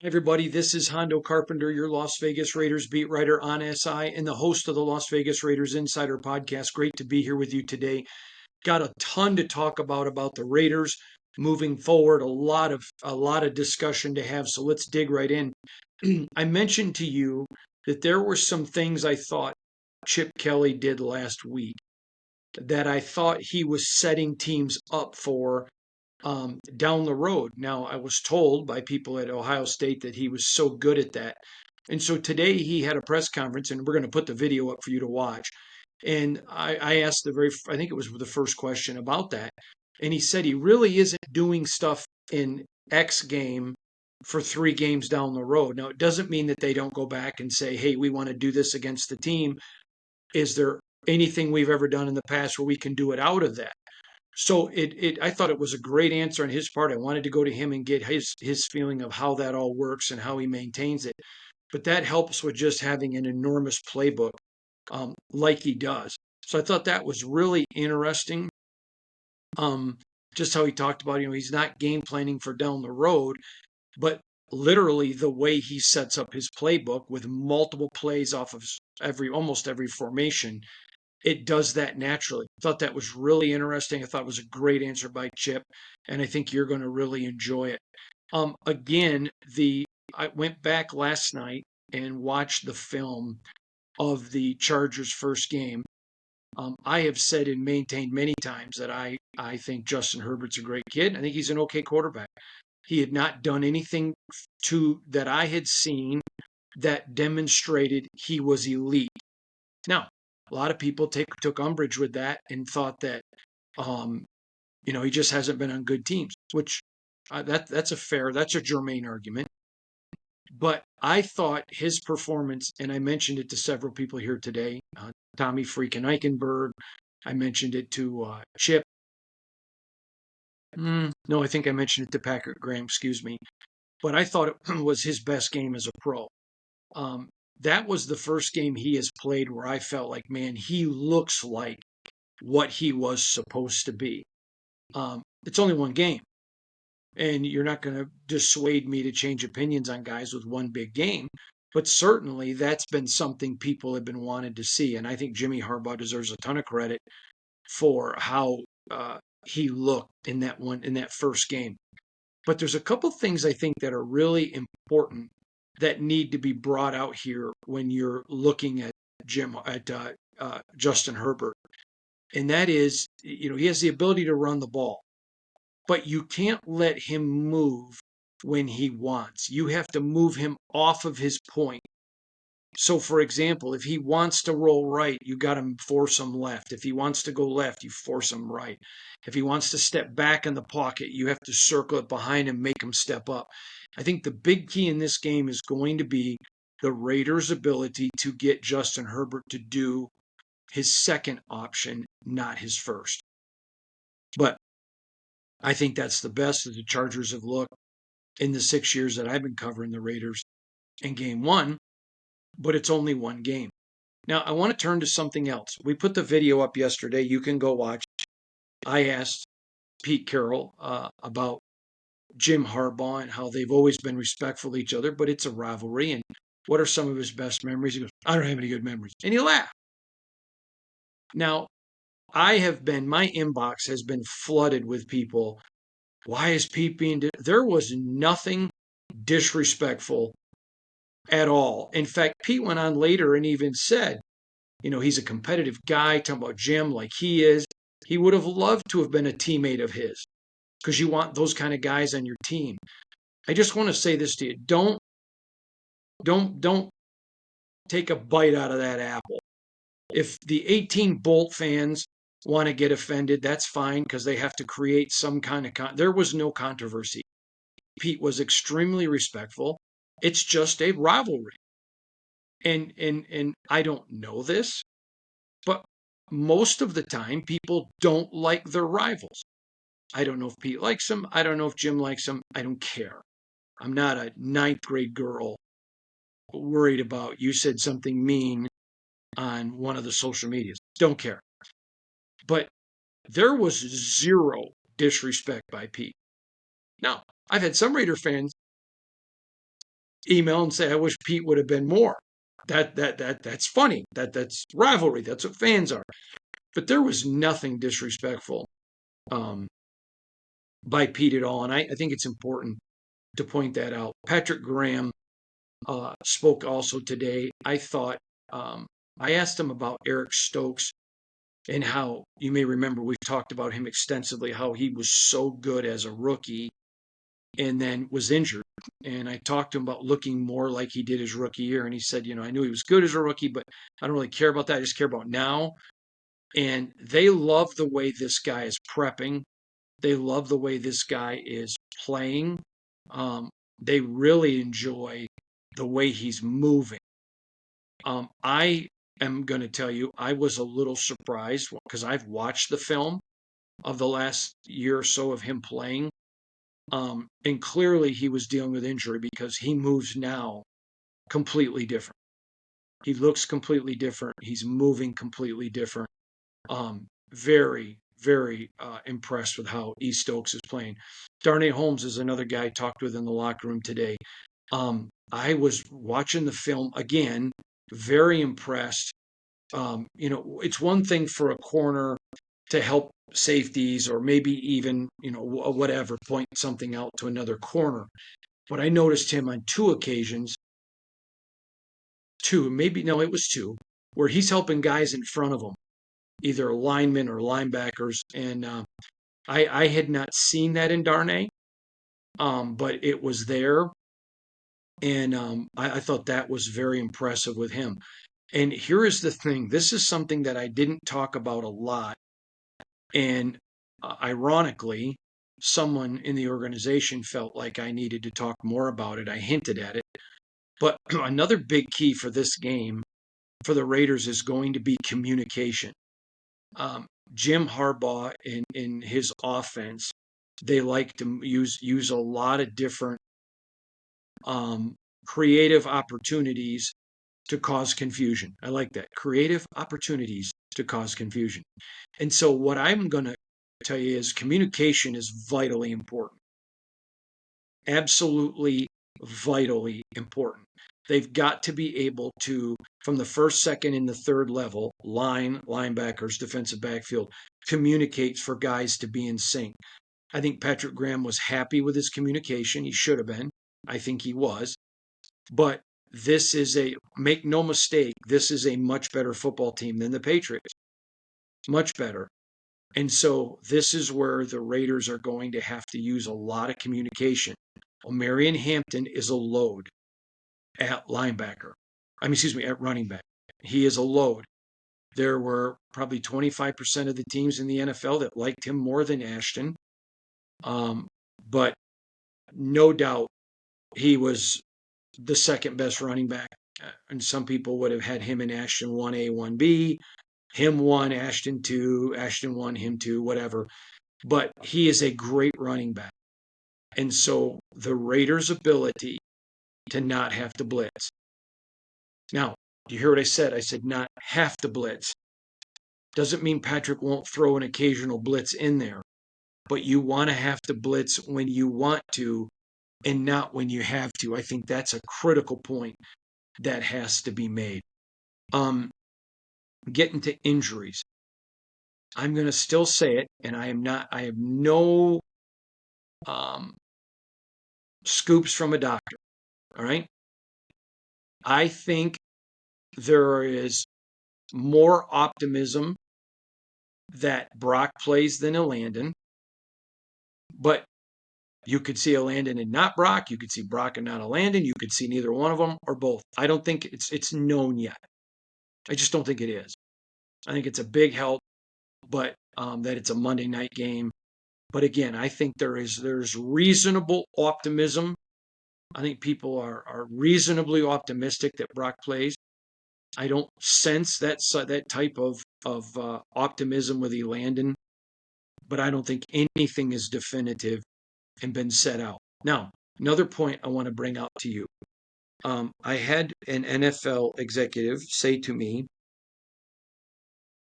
Everybody, this is Hondo Carpenter, your Las Vegas Raiders beat writer on SI and the host of the Las Vegas Raiders Insider Podcast. Great to be here with you today. Got a ton to talk about the Raiders moving forward. A lot of discussion to have. So let's dig right in. I mentioned to you that there were some things I thought Chip Kelly did last week that I thought he was setting teams up for down the road. Now, I was told by people at Ohio State that he was so good at that. And so today he had a press conference, and we're going to put the video up for you to watch. And I asked I think it was the first question about that. And he said he really isn't doing stuff in X game for 3 games down the road. Now, it doesn't mean that they don't go back and say, hey, we want to do this against the team. Is there anything we've ever done in the past where we can do it out of that? So I thought it was a great answer on his part. I wanted to go to him and get his feeling of how that all works and how he maintains it. But that helps with just having an enormous playbook like he does. So I thought that was really interesting. Um, just how he talked about, he's not game planning for down the road, but literally the way he sets up his playbook with multiple plays off of almost every formation, it does that naturally. I thought that was really interesting. I thought it was a great answer by Chip, and I think you're going to really enjoy it. Again, I went back last night and watched the film of the Chargers' first game. I have said and maintained many times that I think Justin Herbert's a great kid. I think he's an okay quarterback. He had not done anything that I had seen that demonstrated he was elite. Now, a lot of people took umbrage with that and thought that, he just hasn't been on good teams, which that's a germane argument. But I thought his performance, and I mentioned it to several people here today, Tommy freaking Eichenberg. I mentioned it to Chip. No, I think I mentioned it to Patrick Graham, excuse me. But I thought it was his best game as a pro. Um, that was the first game he has played where I felt like, man, he looks like what he was supposed to be. It's only one game, and you're not going to dissuade me to change opinions on guys with one big game. But certainly that's been something people have been wanting to see. And I think Jimmy Harbaugh deserves a ton of credit for how he looked in that first game. But there's a couple things I think that are really important that need to be brought out here when you're looking at Justin Herbert. And that is, he has the ability to run the ball, but you can't let him move when he wants. You have to move him off of his point. So, for example, if he wants to roll right, you got to force him left. If he wants to go left, you force him right. If he wants to step back in the pocket, you have to circle it behind him, make him step up. I think the big key in this game is going to be the Raiders' ability to get Justin Herbert to do his second option, not his first. But I think that's the best that the Chargers have looked in the 6 years that I've been covering the Raiders in game one, but it's only one game. Now, I want to turn to something else. We put the video up yesterday. You can go watch. I asked Pete Carroll about Jim Harbaugh and how they've always been respectful to each other, but it's a rivalry. And what are some of his best memories? He goes, I don't have any good memories. And he laughed. Now, my inbox has been flooded with people. Why is Pete being, there was nothing disrespectful at all. In fact, Pete went on later and even said, he's a competitive guy, talking about Jim like he is. He would have loved to have been a teammate of his because you want those kind of guys on your team. I just want to say this to you. Don't take a bite out of that apple. If the 18 Bolt fans want to get offended, that's fine because they have to create some kind of there was no controversy. Pete was extremely respectful. It's just a rivalry. And I don't know this, but most of the time people don't like their rivals. I don't know if Pete likes them. I don't know if Jim likes them. I don't care. I'm not a 9th grade girl worried about you said something mean on one of the social medias. Don't care. But there was zero disrespect by Pete. Now, I've had some Raider fans email and say, I wish Pete would have been more. That's funny. That's rivalry. That's what fans are. But there was nothing disrespectful um, by Pete at all. And I think it's important to point that out. Patrick Graham spoke also today. I thought, I asked him about Eric Stokes and how, you may remember, we've talked about him extensively, how he was so good as a rookie and then was injured. And I talked to him about looking more like he did his rookie year. And he said, I knew he was good as a rookie, but I don't really care about that. I just care about now. And they love the way this guy is prepping. They love the way this guy is playing. They really enjoy the way he's moving. I am going to tell you, I was a little surprised because I've watched the film of the last year or so of him playing. And clearly he was dealing with injury because he moves now completely different. He looks completely different. He's moving completely different. Very, very impressed with how E. Stokes is playing. Darnay Holmes is another guy I talked with in the locker room today. I was watching the film again, very impressed. It's one thing for a corner to help safeties or maybe even, whatever, point something out to another corner. But I noticed him on two occasions, maybe, no, it was two, where he's helping guys in front of him, either linemen or linebackers. And I had not seen that in Darnay, but it was there. And I thought that was very impressive with him. And here is the thing. This is something that I didn't talk about a lot. And ironically, someone in the organization felt like I needed to talk more about it. I hinted at it. But another big key for this game for the Raiders is going to be communication. Jim Harbaugh in his offense, they like to use a lot of different creative opportunities to cause confusion. I like that. Creative opportunities to cause confusion. And so what I'm going to tell you is communication is vitally important. Absolutely vitally important. They've got to be able to, from the first, second, and the third level, linebackers, defensive backfield, communicate for guys to be in sync. I think Patrick Graham was happy with his communication. He should have been. I think he was. But make no mistake, this is a much better football team than the Patriots. Much better. And so this is where the Raiders are going to have to use a lot of communication. Well, Marion Hampton is a load at linebacker. At running back. He is a load. There were probably 25% of the teams in the NFL that liked him more than Ashton. But no doubt he was the second best running back. And some people would have had him and Ashton 1A, 1B, him 1, Ashton 2, Ashton 1, him 2, whatever. But he is a great running back. And so the Raiders' ability to not have to blitz. Now, do you hear what I said? I said not have to blitz. Doesn't mean Patrick won't throw an occasional blitz in there. But you want to have to blitz when you want to and not when you have to. I think that's a critical point that has to be made. Getting to injuries. I'm going to still say it, and I have no scoops from a doctor. All right. I think there is more optimism that Brock plays than a Landon, but you could see a Landon and not Brock. You could see Brock and not a Landon. You could see neither one of them or both. I don't think it's known yet. I just don't think it is. I think it's a big help, but that it's a Monday night game. But again, I think there's reasonable optimism. I think people are reasonably optimistic that Brock plays. I don't sense that type of optimism with Elandon, but I don't think anything is definitive and been set out. Now, another point I want to bring out to you. I had an NFL executive say to me,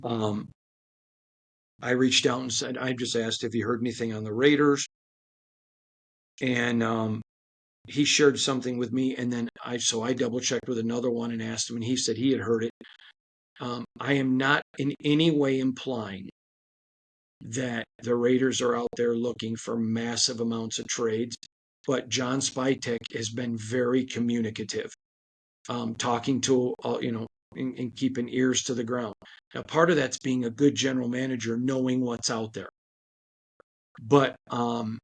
I reached out and said, I just asked if you heard anything on the Raiders. And he shared something with me, and then I double checked with another one and asked him, and he said he had heard it. I am not in any way implying that the Raiders are out there looking for massive amounts of trades, but John Spytek has been very communicative, talking to and keeping ears to the ground. Now, part of that's being a good general manager, knowing what's out there. But I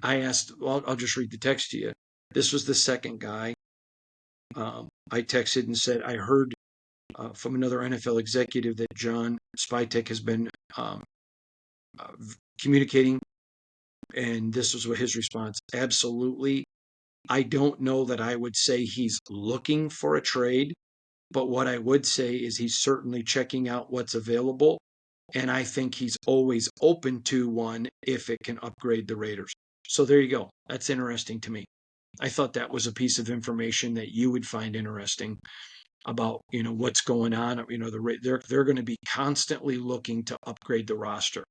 asked, well, I'll just read the text to you. This was the second guy. I texted and said, I heard from another NFL executive that John Spytek has been communicating, and this was what his response. Absolutely. I don't know that I would say he's looking for a trade, but what I would say is he's certainly checking out what's available, and I think he's always open to one if it can upgrade the Raiders. So there you go. That's interesting to me. I thought that was a piece of information that you would find interesting about what's going on. They're going to be constantly looking to upgrade the roster.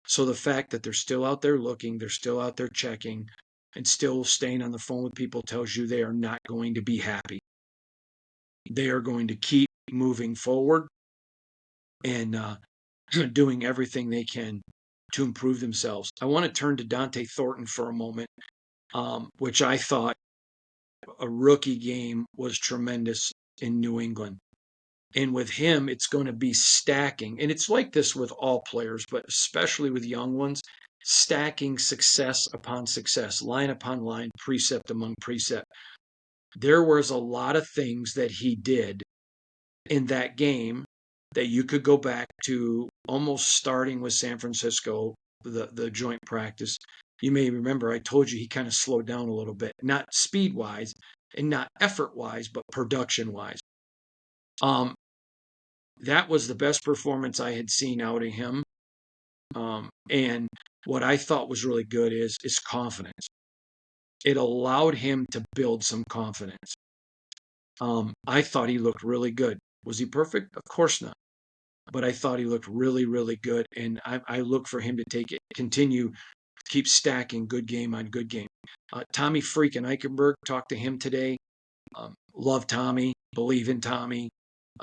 So the fact that they're still out there looking, they're still out there checking, and still staying on the phone with people tells you they are not going to be happy. They are going to keep moving forward and doing everything they can to improve themselves. I want to turn to Dante Thornton for a moment, which I thought a rookie game was tremendous in New England. And with him, it's going to be stacking. And it's like this with all players, but especially with young ones, stacking success upon success, line upon line, precept among precept. There was a lot of things that he did in that game that you could go back to almost starting with San Francisco, the joint practice. You may remember I told you he kind of slowed down a little bit, not speed-wise and not effort-wise, but production-wise. That was the best performance I had seen out of him. And what I thought was really good is confidence. It allowed him to build some confidence. I thought he looked really good. Was he perfect? Of course not. But I thought he looked really, really good. And I look for him to continue, keep stacking good game on good game. Tommy freaking Eichenberg, talked to him today. Love Tommy, believe in Tommy.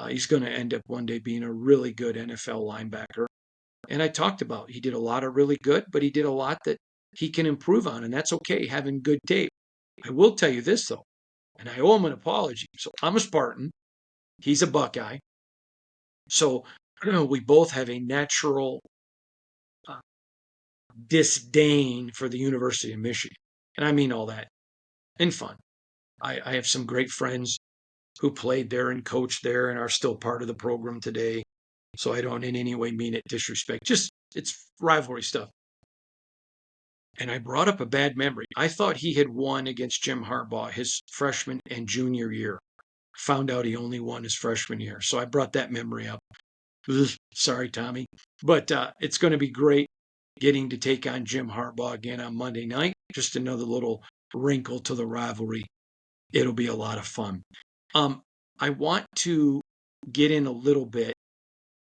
He's going to end up one day being a really good NFL linebacker. And I talked about he did a lot of really good, but he did a lot that he can improve on, and that's okay, having good tape. I will tell you this, though, and I owe him an apology. So I'm a Spartan. He's a Buckeye. So we both have a natural disdain for the University of Michigan. And I mean all that in fun. I have some great friends who played there and coached there and are still part of the program today. So I don't in any way mean it disrespect. Just it's rivalry stuff. And I brought up a bad memory. I thought he had won against Jim Harbaugh his freshman and junior year. Found out he only won his freshman year. So I brought that memory up. Sorry, Tommy. But it's going to be great getting to take on Jim Harbaugh again on Monday night. Just another little wrinkle to the rivalry. It'll be a lot of fun. I want to get in a little bit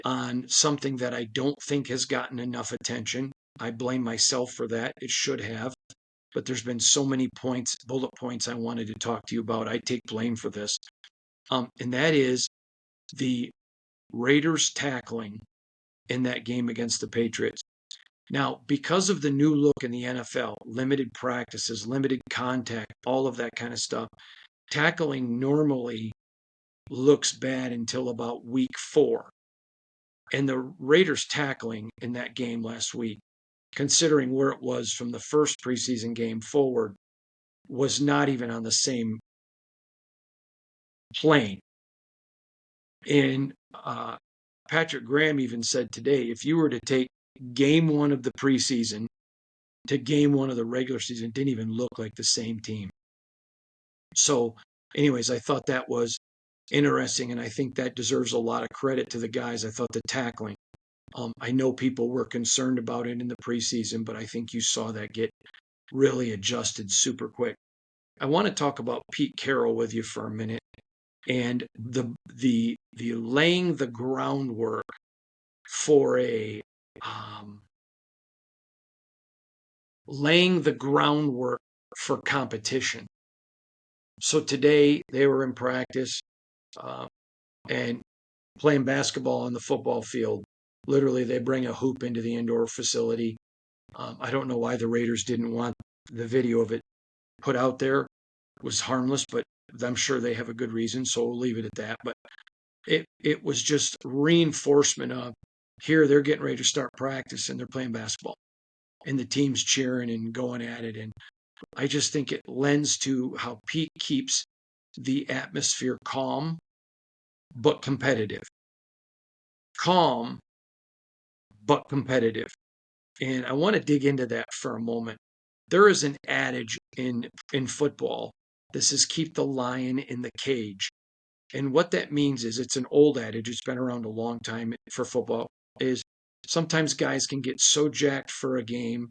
on something that I don't think has gotten enough attention. I blame myself for that. It should have. But there's been so many bullet points I wanted to talk to you about. I take blame for this. And that is the Raiders tackling in that game against the Patriots. Now, because of the new look in the NFL, limited practices, limited contact, all of that kind of stuff, tackling normally looks bad until about week 4. And the Raiders tackling in that game last week, considering where it was from the first preseason game forward, was not even on the same plane. And Patrick Graham even said today, if you were to take game 1 of the preseason to game 1 of the regular season, it didn't even look like the same team. So anyways, I thought that was interesting, and I think that deserves a lot of credit to the guys. I thought the tackling, I know people were concerned about it in the preseason, but I think you saw that get really adjusted super quick. I want to talk about Pete Carroll with you for a minute, and the laying the groundwork for laying the groundwork for competition. So today they were in practice uh, and playing basketball on the football field. Literally, they bring a hoop into the indoor facility. I don't know why the Raiders didn't want the video of it put out there. It was harmless, but I'm sure they have a good reason, so we'll leave it at that. But it was just reinforcement of here they're getting ready to start practice and they're playing basketball and the team's cheering and going at it. And I just think it lends to how Pete keeps the atmosphere calm but competitive. Calm but competitive. And I want to dig into that for a moment. There is an adage in football. This is keep the lion in the cage. And what that means is it's an old adage. It's been around a long time for football. Is sometimes guys can get so jacked for a game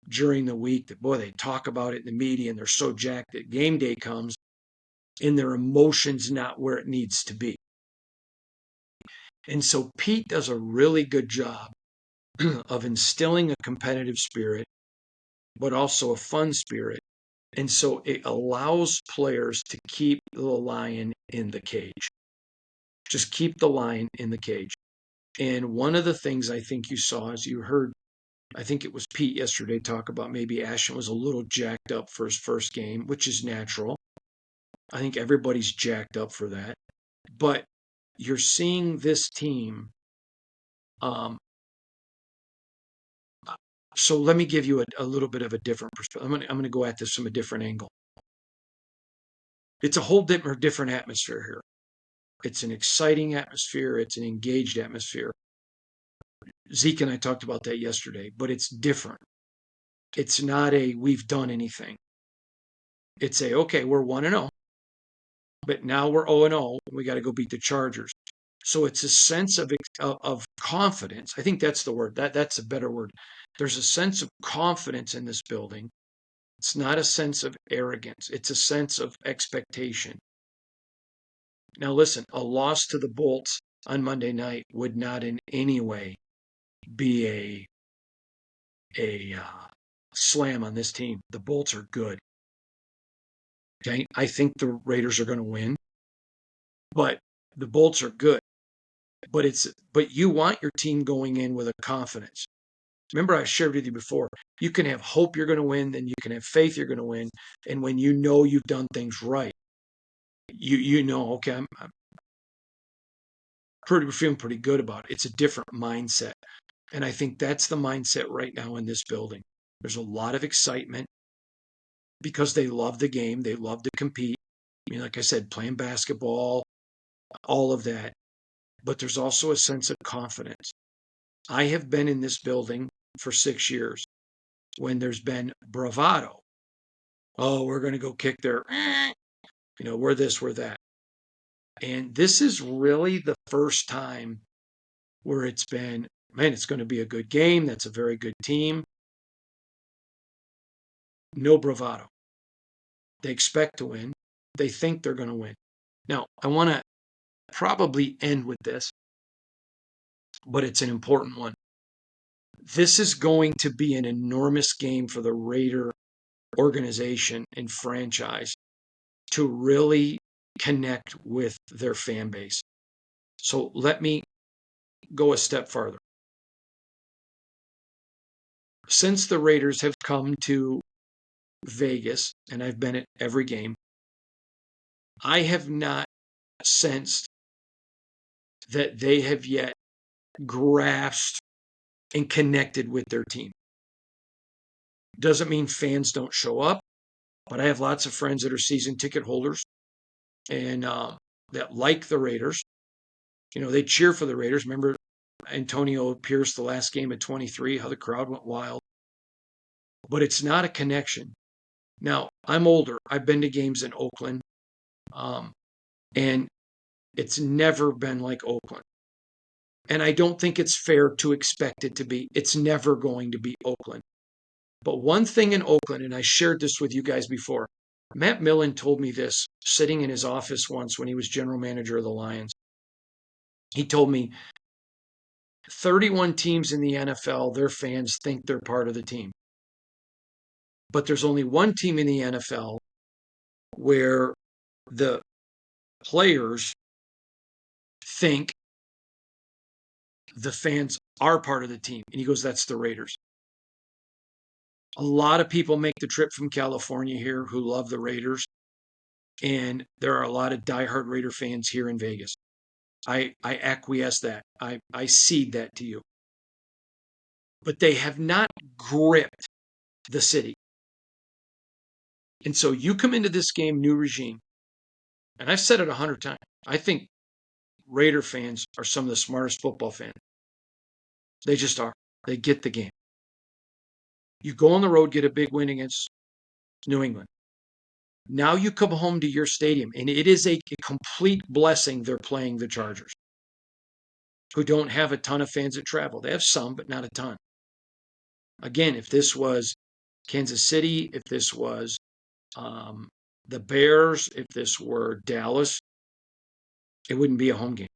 during the week that boy they talk about it in the media and they're so jacked that game day comes and their emotions not where it needs to be. And so Pete does a really good job of instilling a competitive spirit, but also a fun spirit. And so it allows players to keep the lion in the cage. Just keep the lion in the cage. And one of the things I think you saw is you heard, I think it was Pete yesterday talk about maybe Ashton was a little jacked up for his first game, which is natural. I think everybody's jacked up for that. But you're seeing this team. Um, so let me give you a little bit of a different perspective. I'm going to go at this from a different angle. It's a whole different atmosphere here. It's an exciting atmosphere. It's an engaged atmosphere. Zeke and I talked about that yesterday, but it's different. It's not a we've done anything. It's a okay, we're 1-0, but now we're 0-0. We got to go beat the Chargers. So it's a sense of confidence. I think that's the word. That's a better word. There's a sense of confidence in this building. It's not a sense of arrogance. It's a sense of expectation. Now listen, a loss to the Bolts on Monday night would not in any way be a slam on this team. The Bolts are good. Okay, I think the Raiders are going to win, but the Bolts are good. But you want your team going in with a confidence. Remember, I shared with you before. You can have hope you're going to win, then you can have faith you're going to win, and when you know you've done things right, you know, okay, I'm feeling pretty good about it. It's a different mindset, and I think that's the mindset right now in this building. There's a lot of excitement because they love the game, they love to compete. I mean, like I said, playing basketball, all of that. But there's also a sense of confidence. I have been in this building for 6 years when there's been bravado. Oh, we're going to go kick their, we're this, we're that. And this is really the first time where it's been, man, it's going to be a good game. That's a very good team. No bravado. They expect to win. They think they're going to win. Now, I want to probably end with this, but it's an important one. This is going to be an enormous game for the Raider organization and franchise to really connect with their fan base. So let me go a step farther. Since the Raiders have come to Vegas, and I've been at every game, I have not sensed that they have yet grasped and connected with their team. Doesn't mean fans don't show up, but I have lots of friends that are season ticket holders and that like the Raiders. They cheer for the Raiders. Remember Antonio Pierce, the last game at 23, how the crowd went wild. But it's not a connection. Now, I'm older. I've been to games in Oakland, and it's never been like Oakland. And I don't think it's fair to expect it to be. It's never going to be Oakland. But one thing in Oakland, and I shared this with you guys before, Matt Millen told me this sitting in his office once when he was general manager of the Lions. He told me 31 teams in the NFL, their fans think they're part of the team. But there's only one team in the NFL where the players think the fans are part of the team. And he goes, that's the Raiders. A lot of people make the trip from California here who love the Raiders. And there are a lot of diehard Raider fans here in Vegas. I acquiesce that. I cede that to you. But they have not gripped the city. And so you come into this game, new regime, and I've said it 100 times. I think Raider fans are some of the smartest football fans. They just are. They get the game. You go on the road, get a big win against New England. Now you come home to your stadium, and it is a complete blessing they're playing the Chargers, who don't have a ton of fans that travel. They have some, but not a ton. Again, if this was Kansas City, if this was the Bears, if this were Dallas, it wouldn't be a home game.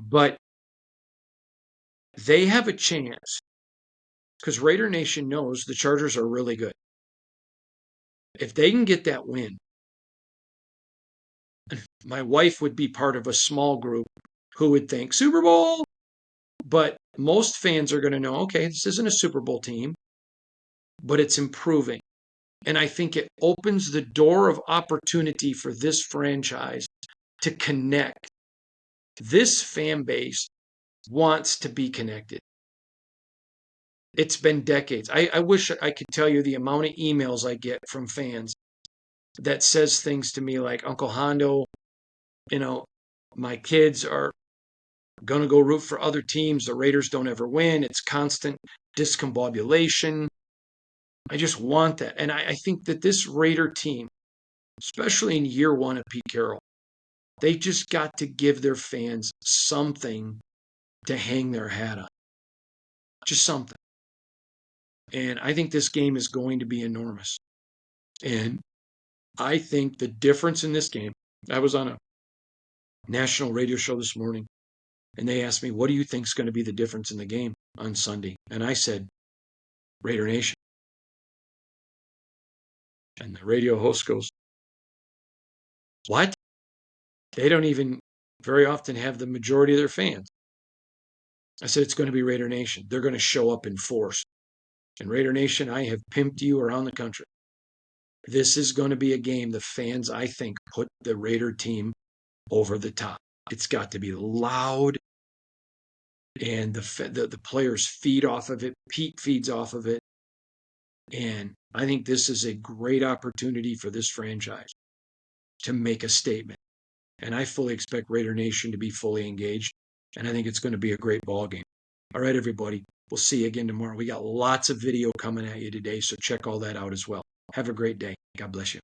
But they have a chance because Raider Nation knows the Chargers are really good. If they can get that win, my wife would be part of a small group who would think Super Bowl. But most fans are going to know, okay, this isn't a Super Bowl team, but it's improving. And I think it opens the door of opportunity for this franchise to connect. This fan base wants to be connected. It's been decades. I wish I could tell you the amount of emails I get from fans that says things to me like, Uncle Hondo, my kids are going to go root for other teams. The Raiders don't ever win. It's constant discombobulation. I just want that. And I think that this Raider team, especially in year one of Pete Carroll, they just got to give their fans something to hang their hat on. Just something. And I think this game is going to be enormous. And I think the difference in this game, I was on a national radio show this morning, and they asked me, what do you think is going to be the difference in the game on Sunday? And I said, Raider Nation. And the radio host goes, what? They don't even very often have the majority of their fans. I said, it's going to be Raider Nation. They're going to show up in force. And Raider Nation, I have pimped you around the country. This is going to be a game the fans, I think, put the Raider team over the top. It's got to be loud, and the players feed off of it. Pete feeds off of it. And I think this is a great opportunity for this franchise to make a statement. And I fully expect Raider Nation to be fully engaged. And I think it's going to be a great ball game. All right, everybody. We'll see you again tomorrow. We got lots of video coming at you today, so check all that out as well. Have a great day. God bless you.